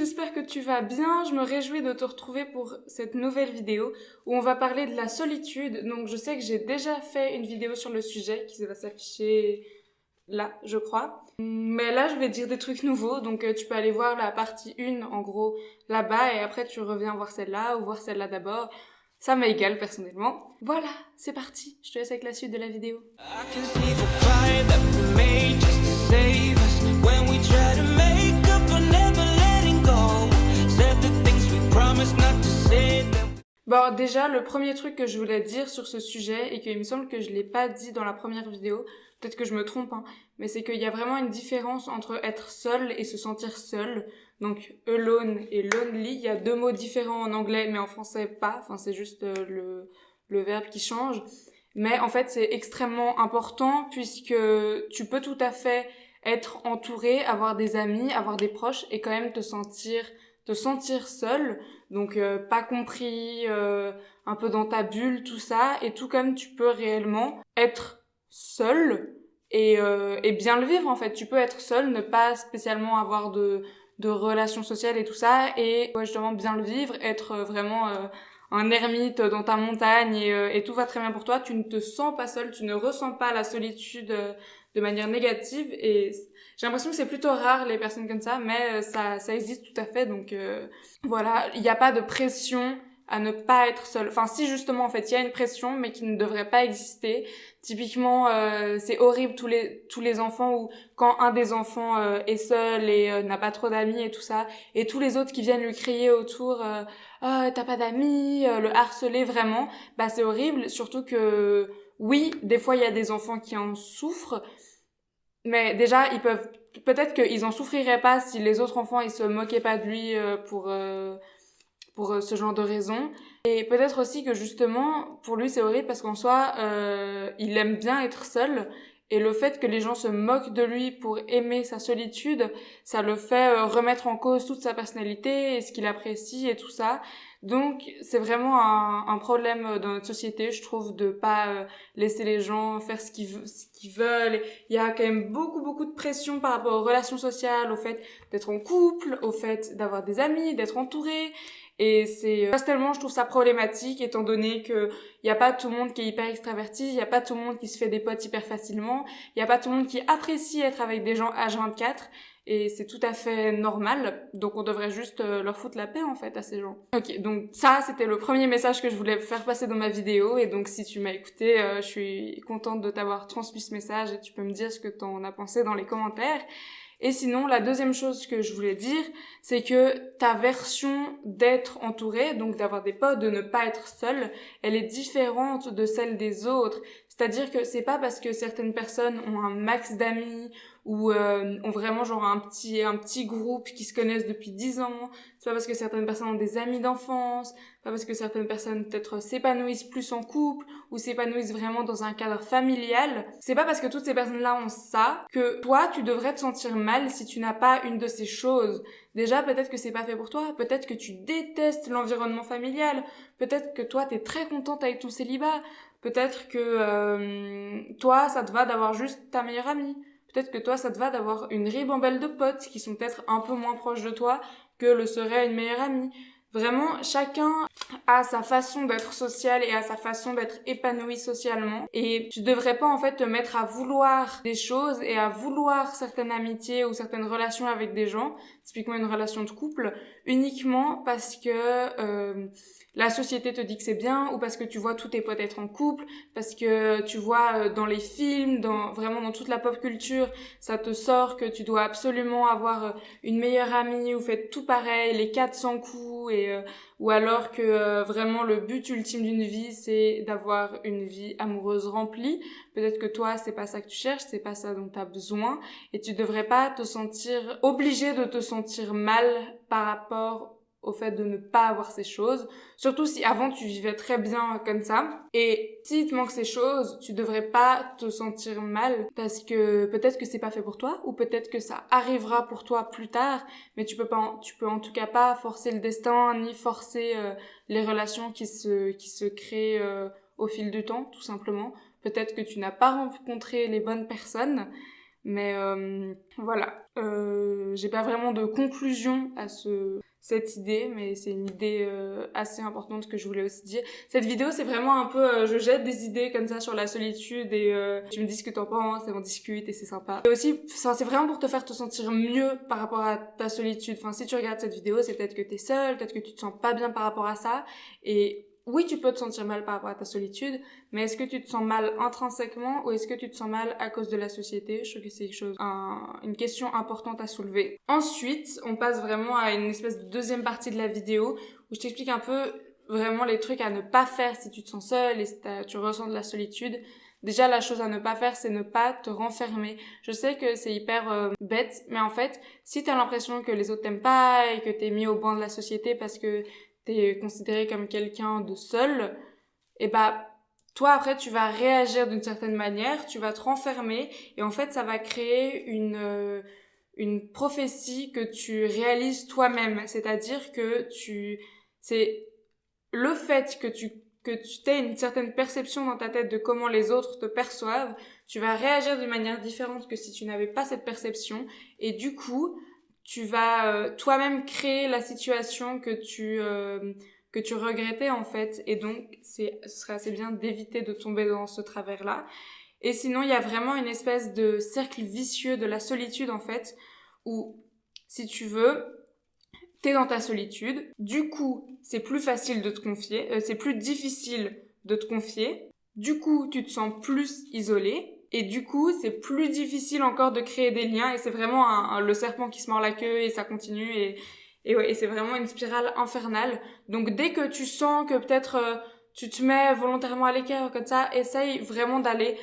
j'espère que tu vas bien. Je me réjouis de te retrouver pour cette nouvelle vidéo où on va parler de la solitude. Donc je sais que j'ai déjà fait une vidéo sur le sujet qui va s'afficher là, je crois. Mais là, je vais dire des trucs nouveaux, donc tu peux aller voir la partie 1 en gros là-bas et après tu reviens voir celle-là ou voir celle-là d'abord. Ça m'est égal personnellement. Voilà, c'est parti. Je te laisse avec la suite de la vidéo. Bon, déjà, le premier truc que je voulais dire sur ce sujet, et qu'il me semble que je l'ai pas dit dans la première vidéo, peut-être que je me trompe, hein, mais c'est qu'il y a vraiment une différence entre être seul et se sentir seul. Donc, alone et lonely, il y a deux mots différents en anglais, mais en français pas, enfin c'est juste le verbe qui change. Mais en fait, c'est extrêmement important puisque tu peux tout à fait être entouré, avoir des amis, avoir des proches et quand même te sentir seul. Donc pas compris, un peu dans ta bulle, tout ça, et tout comme tu peux réellement être seul et bien le vivre en fait. Tu peux être seul, ne pas spécialement avoir de relations sociales et tout ça, et justement bien le vivre, être vraiment un ermite dans ta montagne et tout va très bien pour toi. Tu ne te sens pas seul, tu ne ressens pas la solitude de manière négative, et j'ai l'impression que c'est plutôt rare les personnes comme ça, mais ça existe tout à fait. Donc voilà, il n'y a pas de pression à ne pas être seul. Enfin si, justement en fait il y a une pression mais qui ne devrait pas exister. Typiquement c'est horrible tous les enfants, ou quand un des enfants est seul et n'a pas trop d'amis et tout ça, et tous les autres qui viennent lui crier autour ah t'as pas d'amis, le harceler vraiment, bah c'est horrible. Surtout que oui, des fois il y a des enfants qui en souffrent, mais déjà peut-être qu'ils en souffriraient pas si les autres enfants ils se moquaient pas de lui pour ce genre de raisons. Et peut-être aussi que justement pour lui c'est horrible parce qu'en soi il aime bien être seul, et le fait que les gens se moquent de lui pour aimer sa solitude, ça le fait remettre en cause toute sa personnalité et ce qu'il apprécie et tout ça. Donc c'est vraiment un problème dans notre société, je trouve, de pas laisser les gens faire ce qu'ils veulent. Il y a quand même beaucoup de pression par rapport aux relations sociales, au fait d'être en couple, au fait d'avoir des amis, d'être entouré. Et personnellement je trouve ça problématique, étant donné que y a pas tout le monde qui est hyper extraverti, y a pas tout le monde qui se fait des potes hyper facilement, y a pas tout le monde qui apprécie être avec des gens H24, et c'est tout à fait normal. Donc on devrait juste leur foutre la paix en fait à ces gens. Ok, donc ça c'était le premier message que je voulais faire passer dans ma vidéo, et donc si tu m'as écouté, je suis contente de t'avoir transmis ce message, et tu peux me dire ce que t'en as pensé dans les commentaires. Et sinon, la deuxième chose que je voulais dire, c'est que ta version d'être entouré, donc d'avoir des potes, de ne pas être seul, elle est différente de celle des autres. C'est-à-dire que c'est pas parce que certaines personnes ont un max d'amis ou ont vraiment genre un petit groupe qui se connaissent depuis 10 ans, c'est pas parce que certaines personnes ont des amis d'enfance, c'est pas parce que certaines personnes peut-être s'épanouissent plus en couple ou s'épanouissent vraiment dans un cadre familial, c'est pas parce que toutes ces personnes-là ont ça que toi tu devrais te sentir mal si tu n'as pas une de ces choses. Déjà, peut-être que c'est pas fait pour toi, peut-être que tu détestes l'environnement familial, peut-être que toi t'es très contente avec ton célibat, peut-être que toi ça te va d'avoir juste ta meilleure amie, peut-être que toi ça te va d'avoir une ribambelle de potes qui sont peut-être un peu moins proches de toi que le serait une meilleure amie. Vraiment, chacun a sa façon d'être social et a sa façon d'être épanoui socialement. Et tu devrais pas en fait te mettre à vouloir des choses et à vouloir certaines amitiés ou certaines relations avec des gens, typiquement une relation de couple, uniquement parce que la société te dit que c'est bien, ou parce que tu vois tous tes potes être en couple, parce que tu vois dans les films, vraiment dans toute la pop culture, ça te sort que tu dois absolument avoir une meilleure amie, vous faites tout pareil, les 400 coups, ou alors que vraiment le but ultime d'une vie c'est d'avoir une vie amoureuse remplie. Peut-être que toi c'est pas ça que tu cherches, c'est pas ça dont tu as besoin, et tu devrais pas te sentir obligé de te sentir mal par rapport au fait de ne pas avoir ces choses, surtout si avant tu vivais très bien comme ça. Et s'il te manque ces choses, tu devrais pas te sentir mal parce que peut-être que c'est pas fait pour toi, ou peut-être que ça arrivera pour toi plus tard, mais tu peux en tout cas pas forcer le destin ni forcer les relations qui se créent au fil du temps, tout simplement. Peut-être que tu n'as pas rencontré les bonnes personnes. Mais voilà, j'ai pas vraiment de conclusion à cette idée, mais c'est une idée assez importante que je voulais aussi dire. Cette vidéo, c'est vraiment un peu, je jette des idées comme ça sur la solitude et tu me dis ce que t'en penses et on discute et c'est sympa. Et aussi, c'est vraiment pour te faire te sentir mieux par rapport à ta solitude. Enfin, si tu regardes cette vidéo, c'est peut-être que t'es seule, peut-être que tu te sens pas bien par rapport à ça. Et oui, tu peux te sentir mal par rapport à ta solitude, mais est-ce que tu te sens mal intrinsèquement ou est-ce que tu te sens mal à cause de la société? Je trouve que c'est une question importante à soulever. Ensuite, on passe vraiment à une espèce de deuxième partie de la vidéo où je t'explique un peu vraiment les trucs à ne pas faire si tu te sens seule et si tu ressens de la solitude. Déjà, la chose à ne pas faire, c'est ne pas te renfermer. Je sais que c'est hyper bête, mais en fait, si t'as l'impression que les autres t'aiment pas et que t'es mis au banc de la société parce que t'es considéré comme quelqu'un de seul, et bah toi après tu vas réagir d'une certaine manière, tu vas te renfermer et en fait ça va créer une prophétie que tu réalises toi-même, c'est-à-dire que c'est le fait que tu aies une certaine perception dans ta tête de comment les autres te perçoivent, tu vas réagir d'une manière différente que si tu n'avais pas cette perception et du coup tu vas toi-même créer la situation que tu regrettais en fait et donc ce serait assez bien d'éviter de tomber dans ce travers-là. Et sinon, il y a vraiment une espèce de cercle vicieux de la solitude en fait où si tu veux, t'es dans ta solitude, du coup, c'est plus facile de te confier, c'est plus difficile de te confier. Du coup, tu te sens plus isolé. Et du coup, c'est plus difficile encore de créer des liens. Et c'est vraiment le serpent qui se mord la queue et ça continue. Et ouais, et c'est vraiment une spirale infernale. Donc, dès que tu sens que peut-être tu te mets volontairement à l'écart comme ça, essaye vraiment d'aller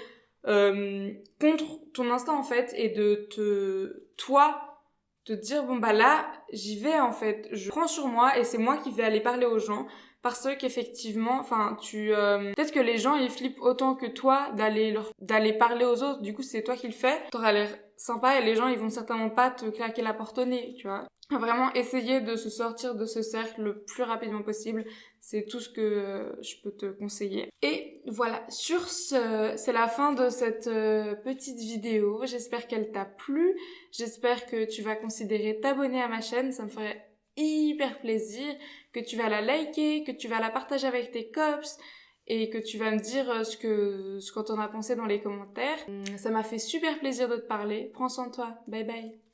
contre ton instinct en fait et de te dire bon bah là j'y vais en fait, je prends sur moi et c'est moi qui vais aller parler aux gens parce qu'effectivement enfin peut-être que les gens ils flippent autant que toi d'aller parler aux autres, du coup c'est toi qui le fais, t'auras l'air sympa et les gens ils vont certainement pas te claquer la porte au nez, tu vois. Vraiment essayer de se sortir de ce cercle le plus rapidement possible, c'est tout ce que je peux te conseiller. Et voilà, sur ce, c'est la fin de cette petite vidéo. J'espère qu'elle t'a plu. J'espère que tu vas considérer t'abonner à ma chaîne, ça me ferait hyper plaisir, que tu vas la liker, que tu vas la partager avec tes cops et que tu vas me dire ce que t'en as pensé dans les commentaires. Ça m'a fait super plaisir de te parler. Prends soin de toi. Bye bye.